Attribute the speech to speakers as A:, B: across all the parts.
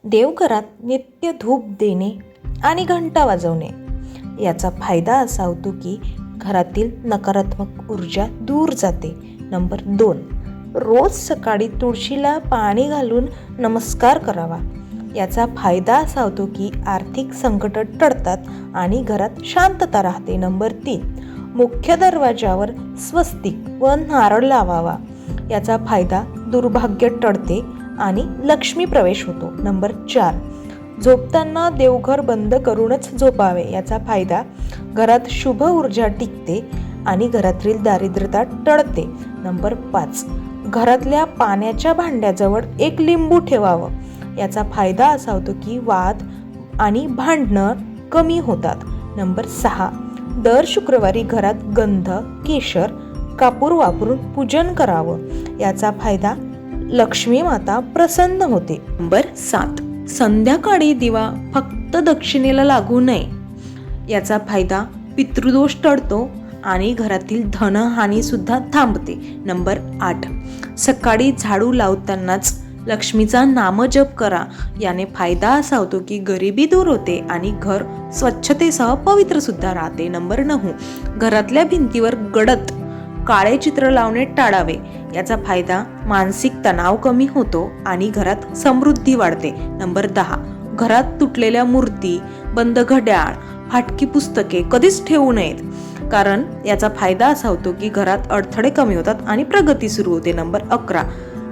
A: देवघरात नित्य धूप देणे आणि घंटा वाजवणे याचा फायदा असा होतो की घरातील नकारात्मक ऊर्जा दूर जाते. नंबर 2, रोज सकाळी तुळशीला पाणी घालून नमस्कार करावा. याचा फायदा असा होतो की आर्थिक संकट टळतात आणि घरात शांतता राहते. नंबर 3, मुख्य दरवाजावर स्वस्तिक व नारळ लावावा. याचा फायदा दुर्भाग्य टळते आणि लक्ष्मी प्रवेश होतो. नंबर 4, झोपताना देवघर बंद करूनच झोपावे. याचा फायदा घरात शुभ ऊर्जा टिकते आणि घरातील दारिद्र्यता टळते. नंबर 5, घरातल्या पाण्याच्या भांड्याजवळ एक लिंबू ठेवावं. याचा फायदा असा होतो की वाद आणि भांडणं कमी होतात. नंबर 6, दर शुक्रवारी घरात गंध, केशर, कापूर वापरून पूजन करावं. याचा फायदा लक्ष्मी माता प्रसन्न होते. नंबर 7, संध्याकाळी दिवा फक्त दक्षिणेला लागू नये. याचा फायदा पितृदोष टळतो आणि घरातील धनहानी सुद्धा थांबते. नंबर 8, सकाळी झाडू लावतानाच लक्ष्मीचा नामजप करा. याने फायदा असा होतो की गरिबी दूर होते आणि घर स्वच्छतेसह पवित्र सुद्धा राहते. नंबर 9, घरातल्या भिंतीवर गडद काळे चित्र लावणे टाळावे. याचा फायदा मानसिक तणाव कमी होतो आणि घरात समृद्धी वाढते. नंबर 10, घरात तुटलेल्या मूर्ती, बंद घड्याळ, फाटकी पुस्तके कधीच ठेवू नयेत, कारण याचा फायदा असा होतो की घरात अडथळे कमी होतात आणि प्रगती सुरू होते. नंबर 11,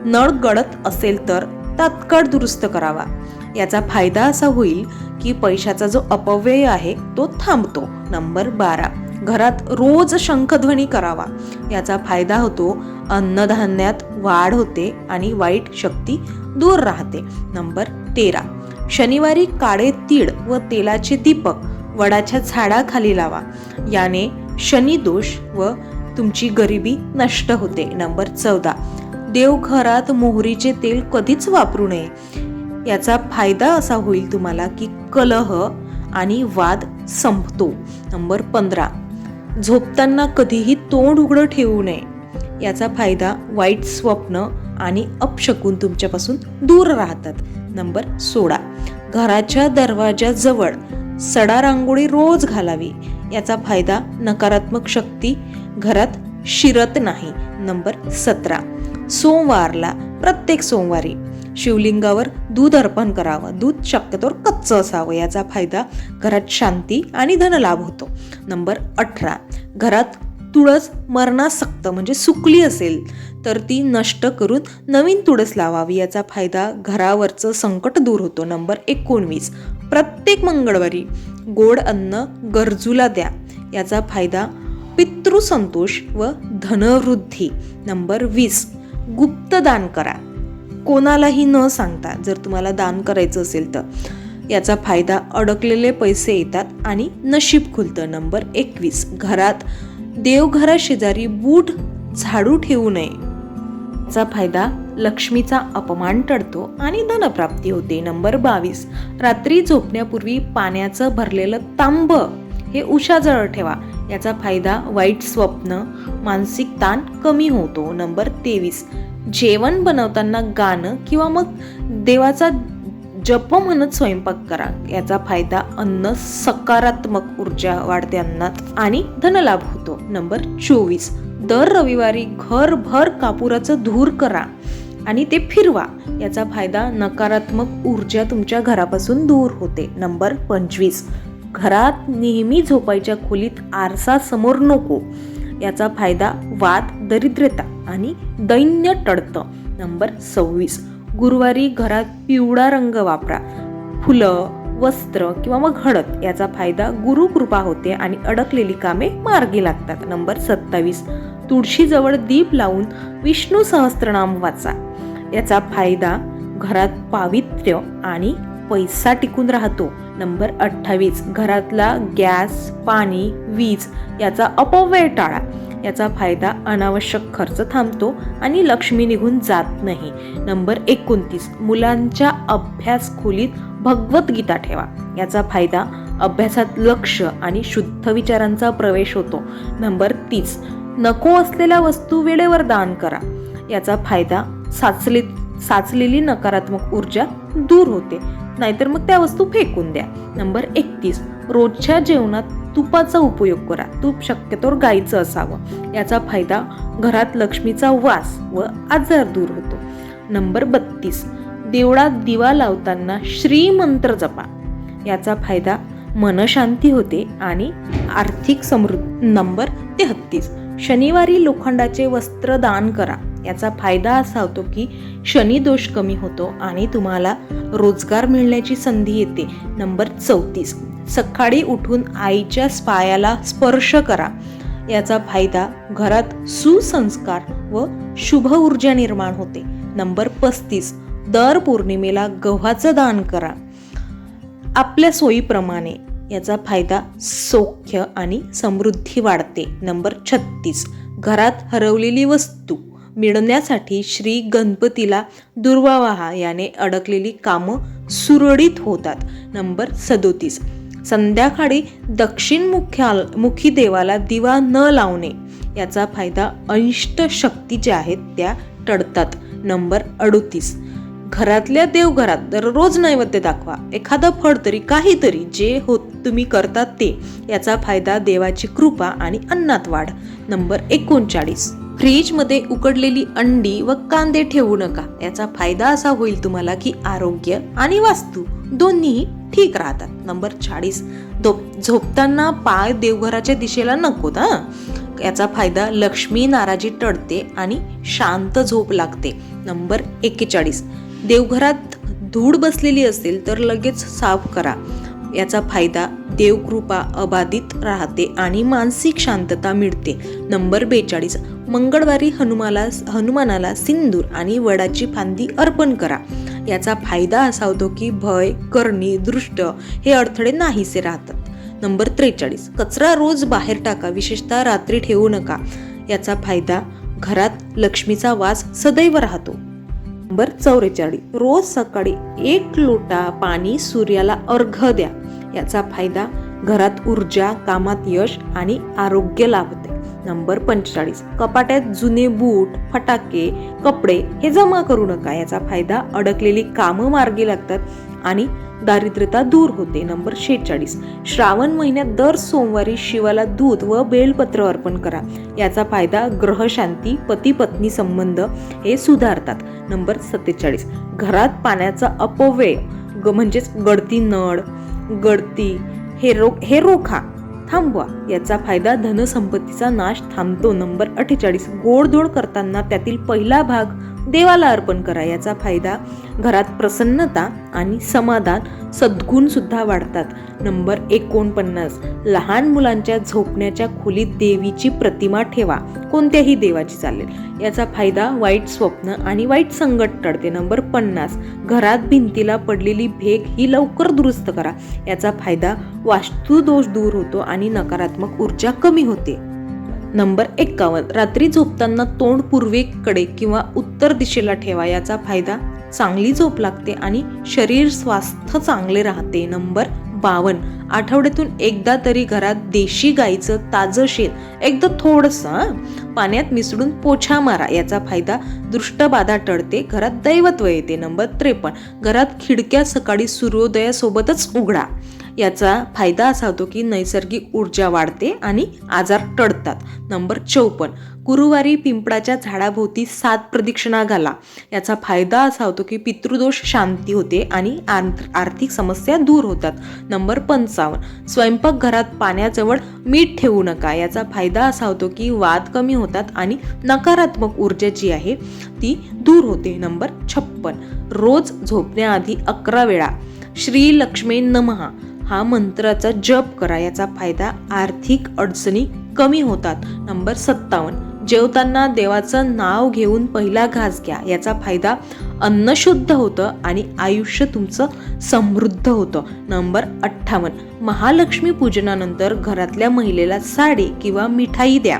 A: नळ गळत असेल तर तात्काळ दुरुस्त करावा. याचा फायदा असा होईल की पैशाचा जो अपव्यय आहे तो थांबतो. नंबर 12, घरात रोज शंखध्वनी करावा. याचा फायदा होतो अन्नधान्यात वाढ होते आणि वाईट शक्ती दूर राहते. नंबर 13, शनिवारी काळे तीळ व तेलाचे दीपक वडाच्या झाडाखाली लावा. याने शनिदोष व तुमची गरिबी नष्ट होते. नंबर 14, देवघरात मोहरीचे तेल कधीच वापरू नये. याचा फायदा असा होईल तुम्हाला की कलह आणि वाद संपतो. नंबर 15, झोपताना कधीही तोंड उघडं ठेवू नये. याचा फायदा वाईट स्वप्न आणि अपशकुन तुमच्यापासून दूर राहतात. नंबर 16, घराच्या दरवाजाजवळ सडा रांगोळी रोज घालावी. याचा फायदा नकारात्मक शक्ती घरात शिरत नाही. नंबर 17, सोमवारला प्रत्येक सोमवारी शिवलिंगावर दूध अर्पण करावं. दूध शक्यतोवर कच्चं असावं. याचा फायदा घरात शांती आणि धनलाभ होतो. नंबर 18, घरात तुळस मरणासक्त म्हणजे सुकली असेल तर ती नष्ट करून नवीन तुळस लावावी. याचा फायदा घरावरचं संकट दूर होतो. नंबर 19, प्रत्येक मंगळवारी गोड अन्न गरजूला द्या. याचा फायदा पितृसंतोष व धनवृद्धी. नंबर 20, गुप्त दान करा, कोणालाही न सांगता. जर तुम्हाला दान करायचं असेल तर याचा फायदा अडकलेले पैसे येतात आणि नशीब खुलतं. नंबर 21, घरात देवघरा शेजारी बूट झाडू ठेवू नये. याचा फायदा लक्ष्मीचा अपमान टळतो आणि धनप्राप्ती होते. नंबर 22, रात्री झोपण्यापूर्वी पाण्याचं भरलेलं तांब हे उशाजवळ ठेवा. याचा फायदा वाईट स्वप्न, मानसिक ताण कमी होतो. नंबर 23, जेवण बनवताना गाणं किंवा मग देवाचा जप म्हणत स्वयंपाक करा. याचा फायदा अन्न सकारात्मक ऊर्जा वाढते अन्नात आणि धनलाभ होतो. नंबर 24, दर रविवारी घरभर कापुराचं धूर करा आणि ते फिरवा. याचा फायदा नकारात्मक ऊर्जा तुमच्या घरापासून दूर होते. नंबर 25, घरात नेहमी झोपायच्या खोलीत आरसा समोर नको. याचा फायदा वाद, दरिद्रता आणि दैन्य टळतं. नंबर 26, गुरुवारी घरात पिवळा रंग वापरा. फुलं, वस्त्र किंवा मग हळद याचा फायदा गुरुकृपा होते आणि अडकलेली कामे मार्गी लागतात. नंबर 27, तुळशीजवळ दीप लावून विष्णू सहस्त्रनाम वाचा. याचा फायदा घरात पावित्र्य आणि पैसा टिकून राहतो. नंबर 28, घरातला गॅस, पाणी, वीज याचा अपव्यय टाळा. याचा फायदा अनावश्यक खर्च थांबतो आणि लक्ष्मी निघून जात नाही. नंबर 29, मुलांच्या अभ्यास खोलीत भगवद्गीता ठेवा. याचा फायदा अभ्यासात लक्ष आणि शुद्ध विचारांचा प्रवेश होतो. नंबर 30, नको असलेल्या वस्तू वेळेवर दान करा. याचा फायदा साचलेली नकारात्मक ऊर्जा दूर होते, नाहीतर मग त्या वस्तू फेकून द्या. नंबर 31, रोजच्या जेवणात तुपाचा उपयोग करा. तूप शक्यतोवर गाईचं असावं. याचा फायदा घरात लक्ष्मीचा वास व आजार दूर होतो. नंबर 32, देवळात दिवा लावताना श्रीमंत्र जपा. याचा फायदा मनशांती होते आणि आर्थिक समृद्धी. नंबर 33, शनिवारी लोखंडाचे वस्त्र दान करा. याचा फायदा असा होतो की शनी दोष कमी होतो आणि तुम्हाला रोजगार मिळण्याची संधी येते. नंबर 34, सकाळी उठून आईच्या पायाला स्पर्श करा. याचा फायदा घरात सुसंस्कार व शुभ ऊर्जा निर्माण होते. नंबर 35, दर पौर्णिमेला गव्हाचं दान करा आपल्या सोयीप्रमाणे. याचा फायदा सौख्य आणि समृद्धी वाढते. नंबर 36, घरात हरवलेली वस्तू मिळवण्यासाठी श्री गणपतीला दुर्वा वाहा. याने अडकलेली कामं सुरळीत होतात. नंबर 37, संध्याकाळी दक्षिणमुखी देवाला दिवा न लावणे. याचा फायदा अनिष्ट शक्ती ज्या आहेत त्या टळतात. नंबर 38, घरातल्या देवघरात दररोज नैवेद्य दाखवा. एखादं फळ तरी, काहीतरी जे तुम्ही करतात ते. याचा फायदा देवाची कृपा आणि अन्नात वाढ. नंबर 39, फ्रीजमध्ये उकडलेली अंडी व कांदे ठेवू नका. याचा फायदा असा होईल तुम्हाला की आरोग्य आणि वास्तू दोन्ही ठीक राहतात. नंबर 40, झोपताना पाय देवघराच्या दिशेला नकोत. याचा फायदा लक्ष्मी नाराजी टळते आणि शांत झोप लागते. नंबर 41, देवघरात धूळ बसलेली असेल तर लगेच साफ करा. याचा फायदा देवकृपा अबाधित राहते आणि मानसिक शांतता मिळते. नंबर 42, मंगळवारी हनुमानाला सिंदूर आणि वडाची फांदी अर्पण करा. याचा फायदा असा होतो की भय, करणी, दृष्ट हे अडथळे नाहीसे राहतात. नंबर 43, कचरा रोज बाहेर टाका, विशेषतः रात्री ठेवू नका. याचा फायदा घरात लक्ष्मीचा वास सदैव राहतो. नंबर 44, रोज सकाळी 1 लोटा पाणी सूर्याला अर्घ्य द्या. याचा फायदा घरात ऊर्जा, कामात यश आणि आरोग्य लाभते. नंबर 45, कपाट्यात जुने बूट, फटाके, कपडे हे जमा करू नका. याचा फायदा अडकलेली कामं मार्गी लागतात आणि दारिद्र्यता दूर होते. नंबर 46, श्रावण महिन्यात दर सोमवारी शिवाला दूध व बेलपत्र अर्पण करा. याचा फायदा ग्रहशांती, पती पत्नी संबंध हे सुधारतात. नंबर 47, घरात पाण्याचा अपव्यय म्हणजेच गळती नळ, गळती हे रोखा, थांबवा. याचा फायदा धनसंपत्तीचा नाश थांबतो. नंबर 48, गोडधोड करताना त्यातील पहिला भाग देवाला अर्पण करा. याचा फायदा घरात प्रसन्नता आणि समाधान, सद्गुण सुद्धा वाढतात. नंबर 49, लहान मुलांच्या झोपण्याच्या खोलीत देवीची प्रतिमा ठेवा. कोणत्याही देवाची चालेल. याचा फायदा वाईट स्वप्न आणि वाईट संकट टळते. नंबर 50, घरात भिंतीला पडलेली भेग ही लवकर दुरुस्त करा. याचा फायदा वास्तुदोष दूर होतो आणि नकारात्मक ऊर्जा कमी होते. नंबर 51, रात्री झोपताना तोंड पूर्वेकडे किंवा उत्तर दिशेला ठेवा. याचा फायदा चांगली झोप लागते आणि शरीर स्वास्थ्य चांगले राहते. नंबर 52, आठवड्यातून एकदा तरी घरात देशी गाईचं ताजं शेण एकदा थोडंसं पाण्यात मिसळून पोछा मारा. याचा फायदा दृष्टबाधा टळते, घरात दैवत्व येते. नंबर 53, घरात खिडक्या सकाळी सूर्योदयासोबतच उघडा. याचा फायदा असा होतो की नैसर्गिक ऊर्जा वाढते आणि आजार टळतात. नंबर 54, गुरुवारी पिंपळाच्या झाडाभोवती 7 प्रदक्षिणा घाला. याचा फायदा असा होतो की पितृदोष शांती होते आणि आर्थिक समस्या दूर होतात. नंबर 55, स्वयंपाकघरात पाण्याजवळ मीठ ठेवू नका. याचा फायदा असा होतो की वाद कमी होतात आणि नकारात्मक ऊर्जा जी आहे ती दूर होते. नंबर 56, रोज झोपण्याआधी 11 वेळा श्री लक्ष्मी नमः हा मंत्राचा जप करा. याचा फायदा आर्थिक अडचणी कमी होतात. नंबर 57, जेवताना देवाचं नाव घेऊन पहिला घास घ्या. याचा फायदा अन्न शुद्ध होतं आणि आयुष्य तुमचं समृद्ध होतं. नंबर 58, महालक्ष्मी पूजनानंतर घरातल्या महिलेला साडी किंवा मिठाई द्या.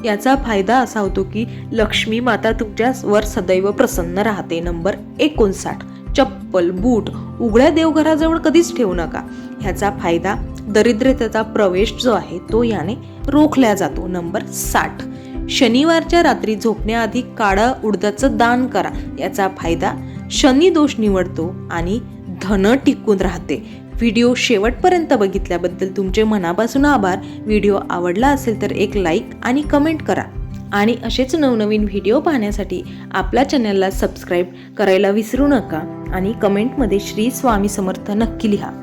A: याचा फायदा असा होतो की लक्ष्मी माता तुमच्यावर सदैव प्रसन्न राहते. नंबर 59, चप्पल, बूट उघड्या देवघराजवळ कधीच ठेवू नका. ह्याचा फायदा दरिद्रतेचा प्रवेश जो आहे तो याने रोखला जातो. नंबर 60, शनिवारच्या रात्री झोपण्याआधी काळं उडदाचं दान करा. याचा फायदा शनी दोष निवडतो आणि धन टिकून राहते. व्हिडिओ शेवटपर्यंत बघितल्याबद्दल तुमचे मनापासून आभार. व्हिडिओ आवडला असेल तर एक लाईक आणि कमेंट करा आणि असेच नवनवीन व्हिडिओ पाहण्यासाठी आपल्या चॅनलला सबस्क्राईब करायला विसरू नका आणि कमेंटमध्ये श्री स्वामी समर्थ नक्की लिहा.